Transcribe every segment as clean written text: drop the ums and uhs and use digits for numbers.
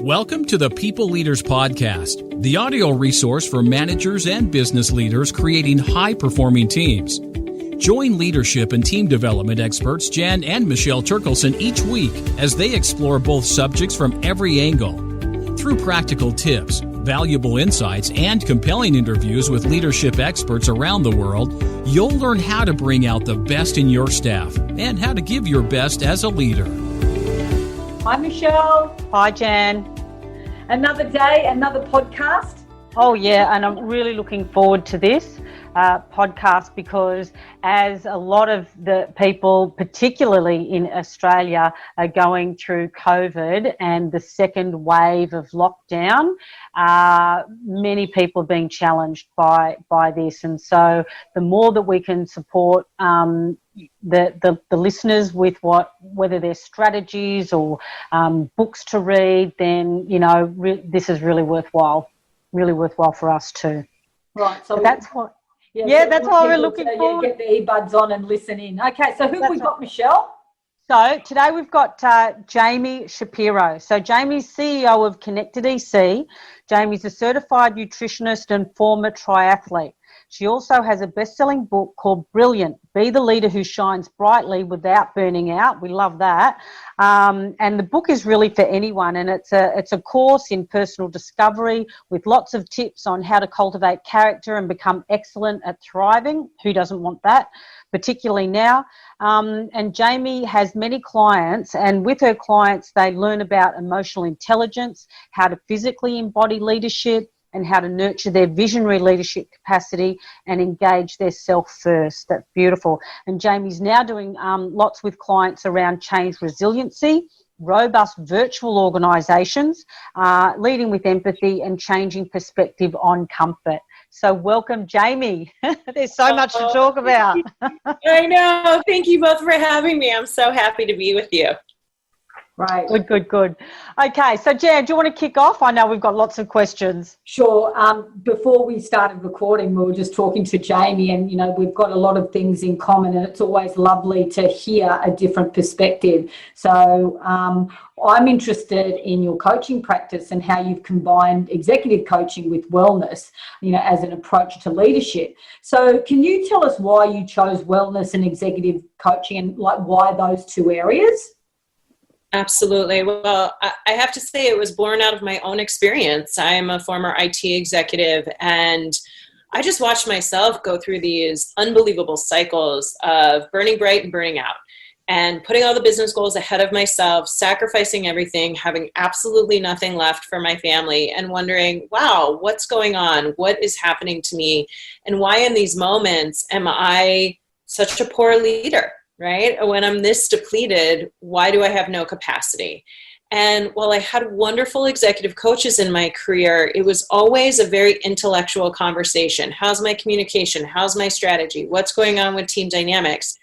Welcome to the People Leaders Podcast, the audio resource for managers and business leaders creating high-performing teams. Join leadership and team development experts Jan and Michelle Turkelson each week as they explore both subjects from every angle. Through practical tips, valuable insights, and compelling interviews with leadership experts around the world, you'll learn how to bring out the best in your staff and how to give your best as a leader. Hi, Michelle. Hi, Jan. Another day, another podcast. Oh, yeah, and I'm really looking forward to this podcast because as a lot of the people, particularly in Australia, are going through COVID and the second wave of lockdown, many people are being challenged by this. And so the more that we can support the listeners with whether they're strategies or books to read, then, this is really worthwhile for us too. Right. So that's what. Yeah, that's why we're looking forward. Get the earbuds on and listen in. Okay, so who have we got, Michelle? So today we've got Jamie Shapiro. So Jamie's CEO of Connected EC. Jamie's a certified nutritionist and former triathlete. She also has a best-selling book called Brilliant, Be the Leader Who Shines Brightly Without Burning Out. We love that. And the book is really for anyone, and it's a course in personal discovery with lots of tips on how to cultivate character and become excellent at thriving. Who doesn't want that, particularly now? And Jamie has many clients, and with her clients, they learn about emotional intelligence, how to physically embody leadership, and how to nurture their visionary leadership capacity and engage their self first. That's beautiful. And Jamie's now doing lots with clients around change resiliency, robust virtual organisations, leading with empathy and changing perspective on comfort. So welcome, Jamie. There's so much to talk about. I know. Thank you both for having me. I'm so happy to be with you. Right. Good. Okay, so Jan, do you want to kick off? I know we've got lots of questions. Sure. Before we started recording, we were just talking to Jamie, and, we've got a lot of things in common, and it's always lovely to hear a different perspective. So I'm interested in your coaching practice and how you've combined executive coaching with wellness, as an approach to leadership. So can you tell us why you chose wellness and executive coaching, and why those two areas? Absolutely. Well, I have to say it was born out of my own experience. I am a former IT executive, and I just watched myself go through these unbelievable cycles of burning bright and burning out, and putting all the business goals ahead of myself, sacrificing everything, having absolutely nothing left for my family, and wondering, wow, what's going on? What is happening to me? And why in these moments am I such a poor leader? Right? When I'm this depleted, why do I have no capacity? And while I had wonderful executive coaches in my career, it was always a very intellectual conversation. How's my communication? How's my strategy? What's going on with team dynamics?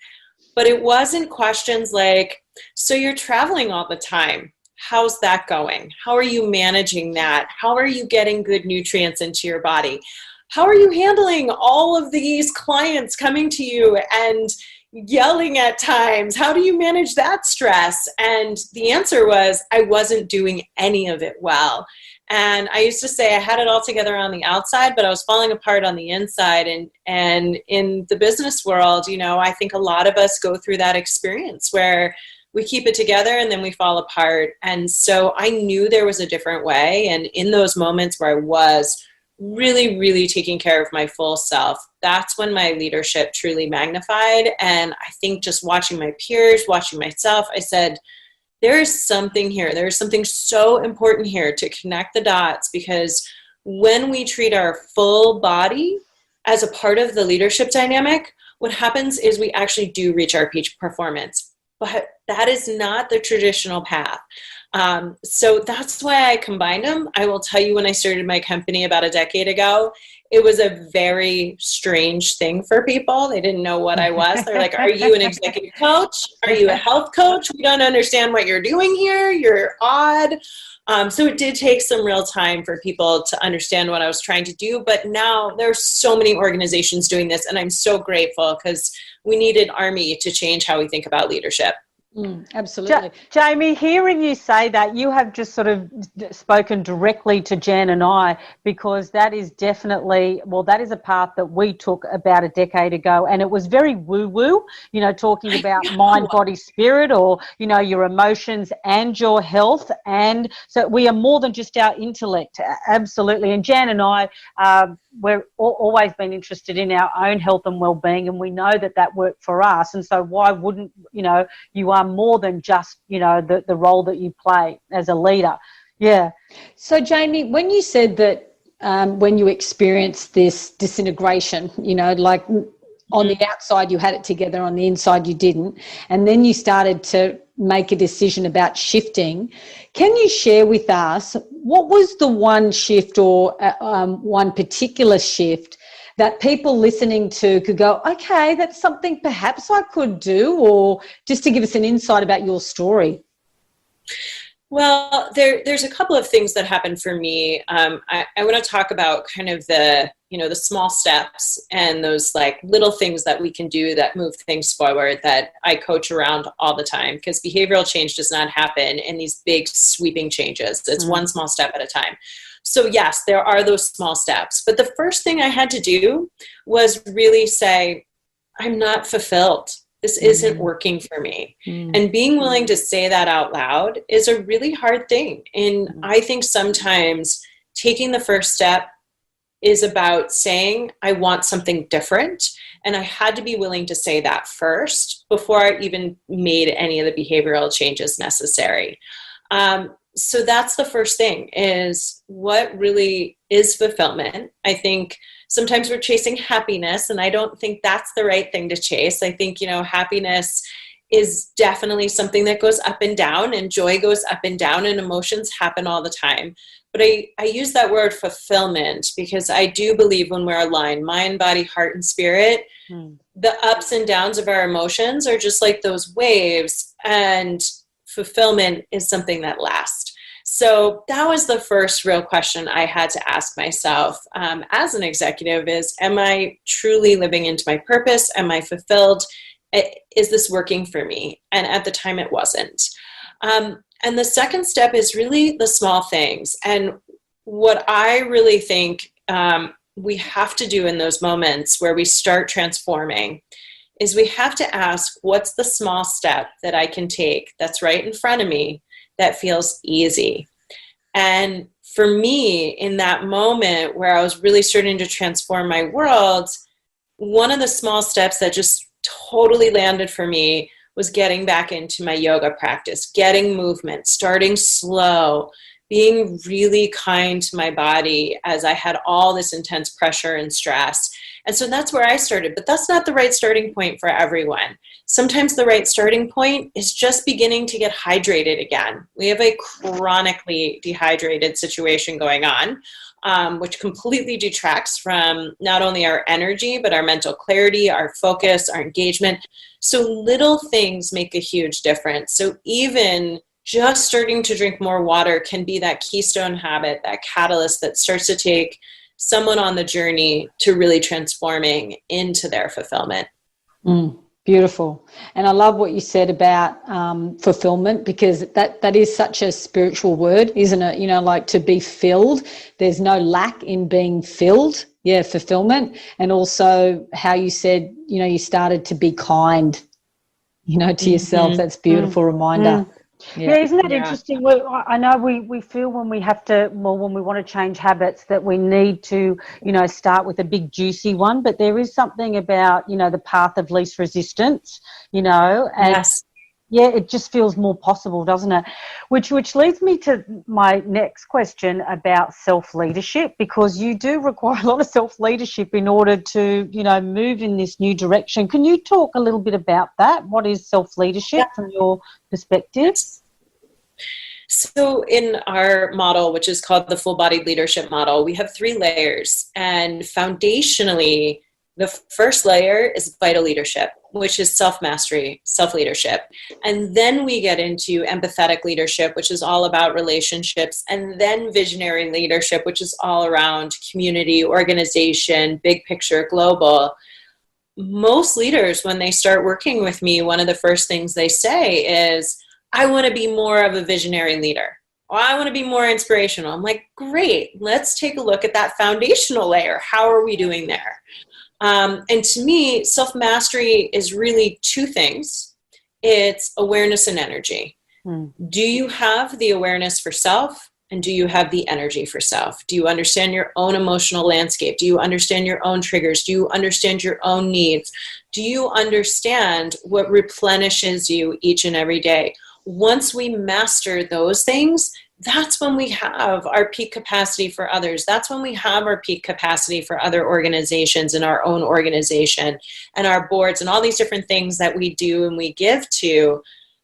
But it wasn't questions like, so you're traveling all the time. How's that going? How are you managing that? How are you getting good nutrients into your body? How are you handling all of these clients coming to you and yelling at times? How do you manage that stress? And the answer was, I wasn't doing any of it well. And I used to say I had it all together on the outside, but I was falling apart on the inside. And in the business world, I think a lot of us go through that experience where we keep it together and then we fall apart. And so I knew there was a different way. And in those moments where I was really, really taking care of my full self, that's when my leadership truly magnified. And I think just watching my peers, watching myself, I said, there is something here. There's something so important here to connect the dots, because when we treat our full body as a part of the leadership dynamic, what happens is we actually do reach our peak performance. But that is not the traditional path. So that's why I combined them. I will tell you, when I started my company about a decade ago, it was a very strange thing for people. They didn't know what I was. They're like, are you an executive coach? Are you a health coach? We don't understand what you're doing here. You're odd. So it did take some real time for people to understand what I was trying to do. But now there's so many organizations doing this, and I'm so grateful, because we need an army to change how we think about leadership. Absolutely. Jamie, hearing you say that, you have just sort of spoken directly to Jan and I, because that is definitely, well, that is a path that we took about a decade ago, and it was very woo-woo, talking about mind, body, spirit, or, your emotions and your health. And so we are more than just our intellect, absolutely. And Jan and I, we're always been interested in our own health and well-being, and we know that worked for us. And so why wouldn't, you are more than just, the role that you play as a leader. Yeah. So, Jamie, when you said that when you experienced this disintegration, like on the outside you had it together, on the inside you didn't, and then you started to make a decision about shifting, can you share with us what was the one shift or one particular shift that people listening to could go, okay, that's something perhaps I could do, or just to give us an insight about your story? Well, there's a couple of things that happened for me. I want to talk about kind of the small steps and those like little things that we can do that move things forward that I coach around all the time, because behavioral change does not happen in these big sweeping changes. It's one small step at a time. So yes, there are those small steps. But the first thing I had to do was really say, I'm not fulfilled. This isn't working for me. And being willing to say that out loud is a really hard thing. And I think sometimes taking the first step is about saying, I want something different. And I had to be willing to say that first before I even made any of the behavioral changes necessary. So that's the first thing, is what really is fulfillment. I think sometimes we're chasing happiness, and I don't think that's the right thing to chase. I think, happiness is definitely something that goes up and down, and joy goes up and down, and emotions happen all the time. But I use that word fulfillment because I do believe when we're aligned, mind, body, heart, and spirit, the ups and downs of our emotions are just like those waves, and fulfillment is something that lasts. So that was the first real question I had to ask myself as an executive is, am I truly living into my purpose? Am I fulfilled? Is this working for me? And at the time it wasn't. And the second step is really the small things. And what I really think we have to do in those moments where we start transforming is we have to ask, what's the small step that I can take that's right in front of me that feels easy? And for me, in that moment where I was really starting to transform my world, one of the small steps that just totally landed for me was getting back into my yoga practice, getting movement, starting slow, being really kind to my body as I had all this intense pressure and stress. And so that's where I started, but that's not the right starting point for everyone. Sometimes the right starting point is just beginning to get hydrated again. We have a chronically dehydrated situation going on, which completely detracts from not only our energy, but our mental clarity, our focus, our engagement. So little things make a huge difference. So even just starting to drink more water can be that keystone habit, that catalyst that starts to take someone on the journey to really transforming into their fulfillment. Beautiful. And I love what you said about fulfillment, because that is such a spiritual word, isn't it? Like to be filled. There's no lack in being filled. Yeah, fulfillment. And also how you said, you started to be kind, to yourself. That's a beautiful reminder. Yeah, isn't that interesting? Well, I know we feel when we have to, when we want to change habits, that we need to, start with a big juicy one. But there is something about, the path of least resistance, and yes. Yeah, it just feels more possible, doesn't it? Which leads me to my next question about self-leadership, because you do require a lot of self-leadership in order to, move in this new direction. Can you talk a little bit about that? What is self-leadership from your perspective? So in our model, which is called the full-bodied leadership model, we have 3 layers. And foundationally, the first layer is vital leadership, which is self-mastery, self-leadership. And then we get into empathetic leadership, which is all about relationships. And then visionary leadership, which is all around community, organization, big picture, global. most leaders, when they start working with me, one of the first things they say is, I want to be more of a visionary leader. Or I want to be more inspirational. I'm like, great, let's take a look at that foundational layer. How are we doing there? And to me, self-mastery is really two things. It's awareness and energy. Do you have the awareness for self? And do you have the energy for self? Do you understand your own emotional landscape? Do you understand your own triggers? Do you understand your own needs? Do you understand what replenishes you each and every day? Once we master those things, that's when we have our peak capacity for others. That's when we have our peak capacity for other organizations and our own organization and our boards and all these different things that we do and we give to.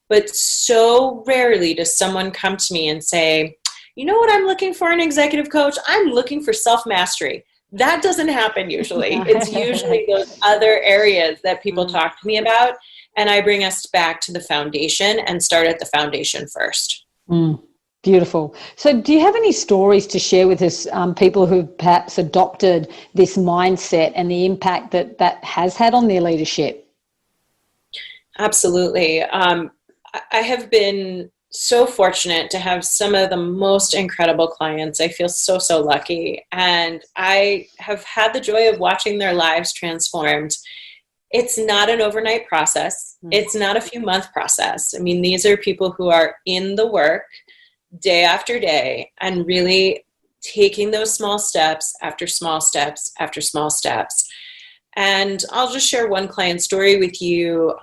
But so rarely does someone come to me and say, you know what I'm looking for in an executive coach? I'm looking for self-mastery. That doesn't happen usually. It's usually those other areas that people talk to me about. And I bring us back to the foundation and start at the foundation first. Beautiful. So do you have any stories to share with us, people who've perhaps adopted this mindset and the impact that that has had on their leadership? Absolutely. I have been so fortunate to have some of the most incredible clients. I feel so, so lucky. And I have had the joy of watching their lives transformed. It's not an overnight process. It's not a few month process. I mean, these are people who are in the work day after day and really taking those small steps after small steps after small steps. And I'll just share one client story with you.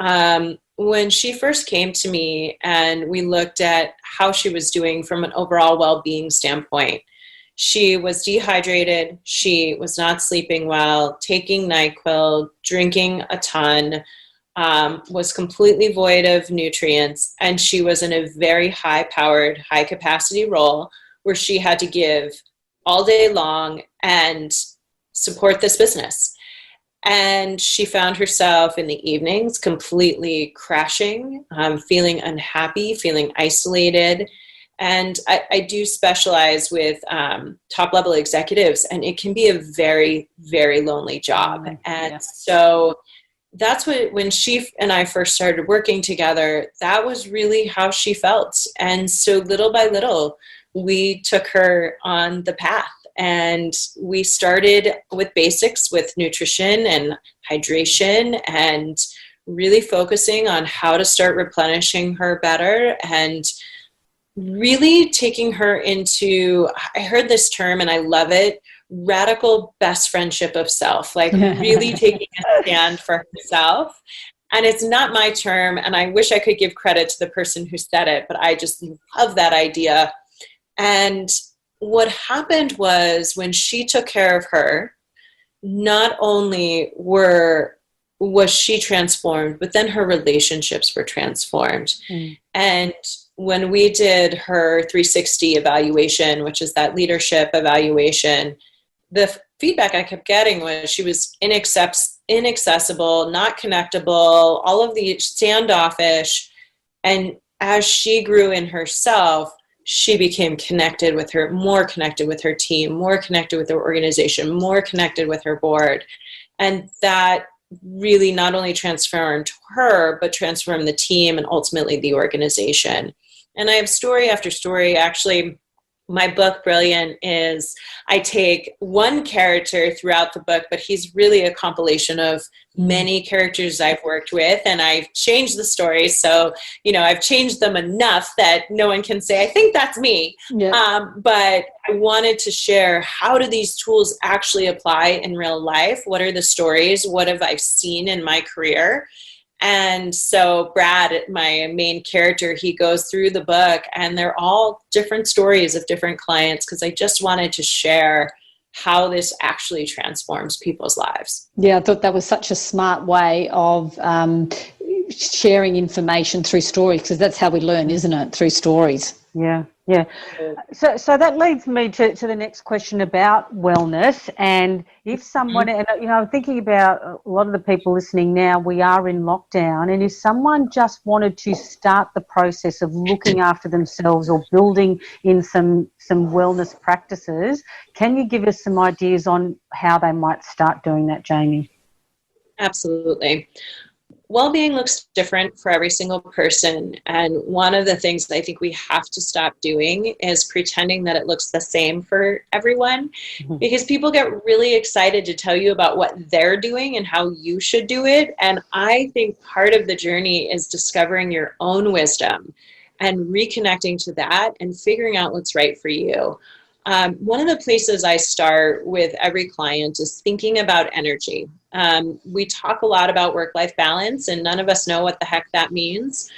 When she first came to me and we looked at how she was doing from an overall well-being standpoint, she was dehydrated, she was not sleeping well, taking NyQuil, drinking a ton, was completely void of nutrients, and she was in a very high-powered, high-capacity role where she had to give all day long and support this business. And she found herself in the evenings completely crashing, feeling unhappy, feeling isolated. And I do specialize with top-level executives, and it can be a very, very lonely job. And so that's when she and I first started working together, that was really how she felt. And so little by little, we took her on the path. And we started with basics, with nutrition and hydration, and really focusing on how to start replenishing her better and really taking her into, I heard this term and I love it, radical best friendship of self, like really taking a stand for herself. And it's not my term, and I wish I could give credit to the person who said it, but I just love that idea. And what happened was when she took care of her, not only was she transformed, but then her relationships were transformed. And when we did her 360 evaluation, which is that leadership evaluation, the feedback I kept getting was she was inaccessible, not connectable, all of the standoffish. And as she grew in herself, she became connected with her, more connected with her team, more connected with her organization, more connected with her board. And that really not only transformed her, but transformed the team and ultimately the organization. And I have story after story. Actually, my book, Brilliant, is I take one character throughout the book, but he's really a compilation of many characters I've worked with, and I've changed the story. So, I've changed them enough that no one can say, I think that's me. But I wanted to share, how do these tools actually apply in real life? What are the stories? What have I seen in my career? And so Brad, my main character, he goes through the book, and they're all different stories of different clients, because I just wanted to share how this actually transforms people's lives. Yeah, I thought that was such a smart way of sharing information through stories, because that's how we learn, isn't it? Through stories. Yeah. So that leads me to the next question about wellness. And if someone, and I'm thinking about a lot of the people listening now, we are in lockdown, and if someone just wanted to start the process of looking after themselves or building in some wellness practices, can you give us some ideas on how they might start doing that, Jamie? Absolutely. Well-being looks different for every single person. And one of the things that I think we have to stop doing is pretending that it looks the same for everyone, because people get really excited to tell you about what they're doing and how you should do it. And I think part of the journey is discovering your own wisdom and reconnecting to that and figuring out what's right for you. One of the places I start with every client is thinking about energy. We talk a lot about work-life balance, and none of us know what the heck that means.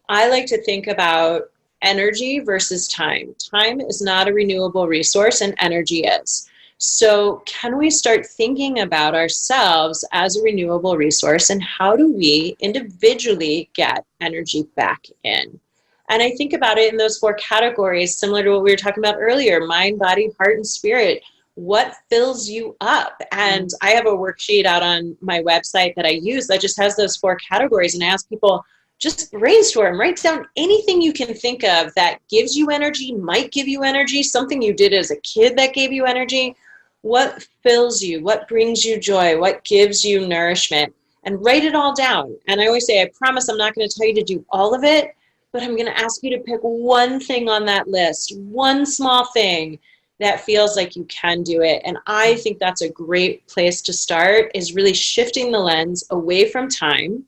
I like to think about energy versus time. Time is not a renewable resource, and energy is. So can we start thinking about ourselves as a renewable resource, and how do we individually get energy back in? And I think about it in those 4 categories, similar to what we were talking about earlier: mind, body, heart, and spirit. What fills you up? And I have a worksheet out on my website that I use that just has those 4 categories. And I ask people, just brainstorm, write down anything you can think of that gives you energy, might give you energy, something you did as a kid that gave you energy. What fills you? What brings you joy? What gives you nourishment? And write it all down. And I always say, I promise I'm not going to tell you to do all of it, but I'm going to ask you to pick one thing on that list, one small thing that feels like you can do it. And I think that's a great place to start, is really shifting the lens away from time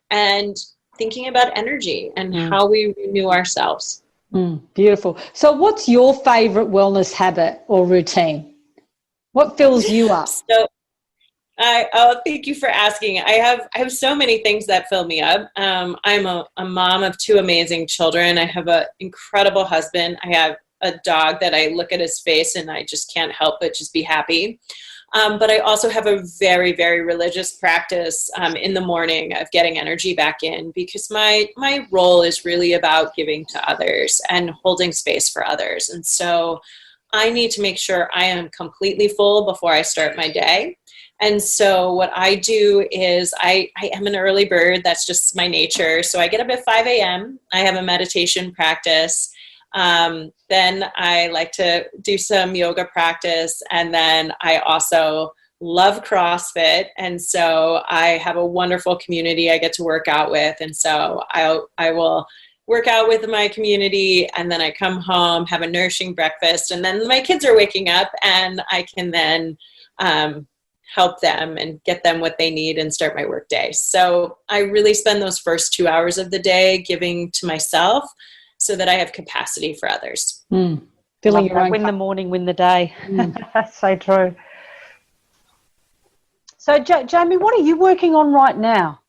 and thinking about energy and how we renew ourselves. Beautiful. So what's your favorite wellness habit or routine? What fills you up? So thank you for asking. I have so many things that fill me up. I'm a mom of 2 amazing children. I have an incredible husband. I have a dog that I look at his face and I just can't help but just be happy. But I also have a very, very religious practice in the morning of getting energy back in, because my role is really about giving to others and holding space for others. And so I need to make sure I am completely full before I start my day. And so what I do is I am an early bird. That's just my nature. So I get up at 5 a.m. I have a meditation practice. Then I like to do some yoga practice. And then I also love CrossFit. And so I have a wonderful community I get to work out with. And so I will work out with my community, and then I come home, have a nourishing breakfast, and then my kids are waking up, and I can then help them and get them what they need and start my work day. So I really spend those first 2 hours of the day giving to myself so that I have capacity for others. Feeling your own. Win the morning, win the day. That's so true. So Jamie, what are you working on right now?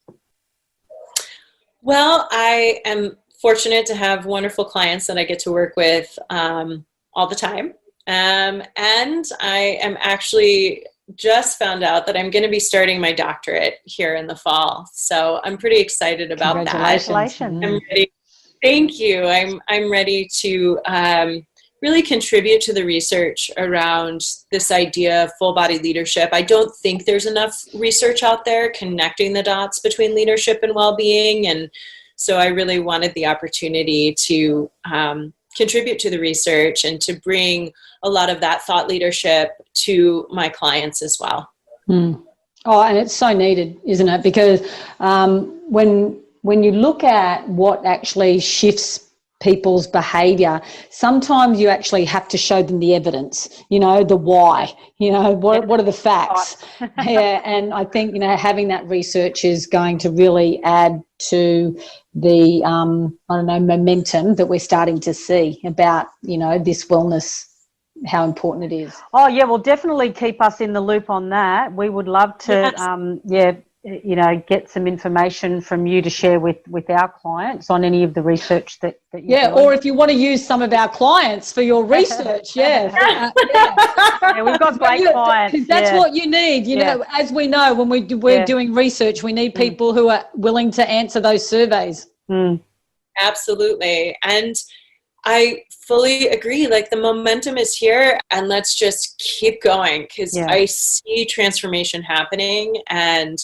Well, I am fortunate to have wonderful clients that I get to work with all the time. And I am actually just found out that I'm going to be starting my doctorate here in the fall. So I'm pretty excited about that. Congratulations. I'm ready. Thank you. I'm ready to really contribute to the research around this idea of full body leadership. I don't think there's enough research out there connecting the dots between leadership and well-being. And so I really wanted the opportunity to contribute to the research and to bring a lot of that thought leadership to my clients as well. Oh, and it's so needed, isn't it? Because when you look at what actually shifts people's behavior, sometimes you actually have to show them the evidence, the why, what are the facts? Yeah, and I think, having that research is going to really add to the, momentum that we're starting to see about, this wellness, how important it is. Oh, yeah, well, definitely keep us in the loop on that. We would love to, get some information from you to share with our clients on any of the research that you're doing. Or if you want to use some of our clients for your research, yeah, we've got great clients. That's what you need, as we know, when we're doing research, we need people who are willing to answer those surveys. Absolutely. And I fully agree. Like, the momentum is here, and let's just keep going, because I see transformation happening, and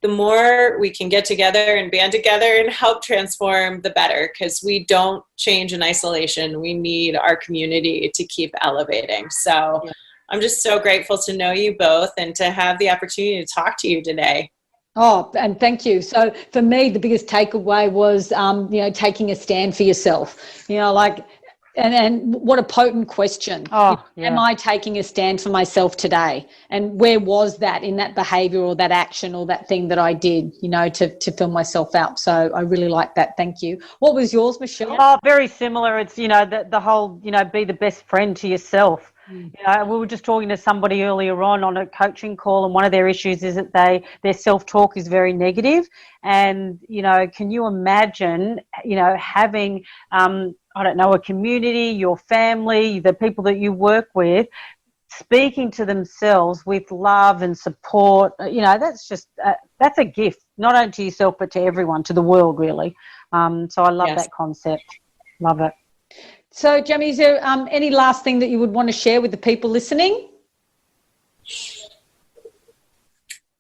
the more we can get together and band together and help transform, the better, because we don't change in isolation. We need our community to keep elevating. So I'm just so grateful to know you both and to have the opportunity to talk to you today. Oh, and thank you. So for me, the biggest takeaway was, taking a stand for yourself, and what a potent question. Oh, yeah. Am I taking a stand for myself today? And where was that in that behavior or that action or that thing that I did, to fill myself out? So I really like that. Thank you. What was yours, Michelle? Oh, very similar. It's, the whole, be the best friend to yourself. We were just talking to somebody earlier on a coaching call, and one of their issues is that their self-talk is very negative. And, can you imagine, having, a community, your family, the people that you work with, speaking to themselves with love and support, that's a gift, not only to yourself, but to everyone, to the world, really. So I love that concept. Love it. So, Jamie, is there any last thing that you would want to share with the people listening?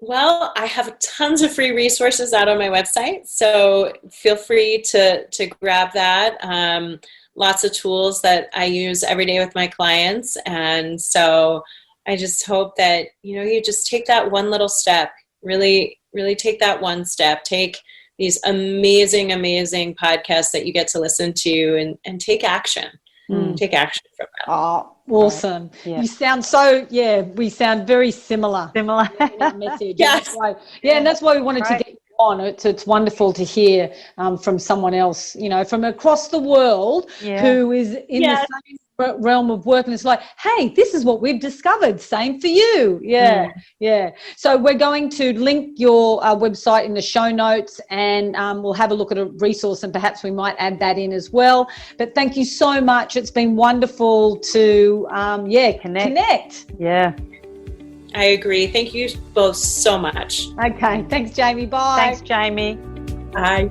Well, I have tons of free resources out on my website, so feel free to grab that. Lots of tools that I use every day with my clients, and so I just hope that you just take that one little step. Really, really take that one step. Take these amazing podcasts that you get to listen to and take action. Take action from that. Oh, awesome. Right. Yeah. You sound we sound very similar. In our message. Yes. And that's why we wanted to get you on. It's wonderful to hear from someone else, from across the world who is in the same realm of work, and it's like, hey, this is what we've discovered, same for you. So we're going to link your website in the show notes, and we'll have a look at a resource, and perhaps we might add that in as well. But thank you so much. It's been wonderful to connect. I agree. Thank you both so much. Okay, thanks, Jamie. Bye. Thanks, Jamie. Bye.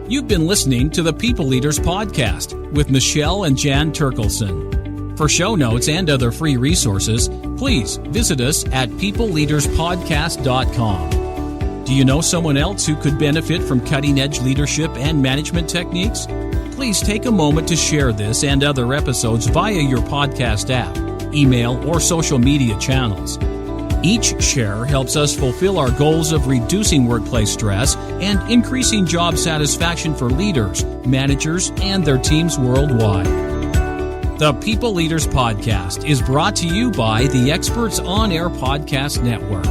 You've been listening to the People Leaders Podcast with Michelle and Jan Turkelson. For show notes and other free resources, please visit us at peopleleaderspodcast.com. Do you know someone else who could benefit from cutting-edge leadership and management techniques? Please take a moment to share this and other episodes via your podcast app, email, or social media channels. Each share helps us fulfill our goals of reducing workplace stress and increasing job satisfaction for leaders, managers, and their teams worldwide. The People Leaders Podcast is brought to you by the Experts On Air Podcast Network.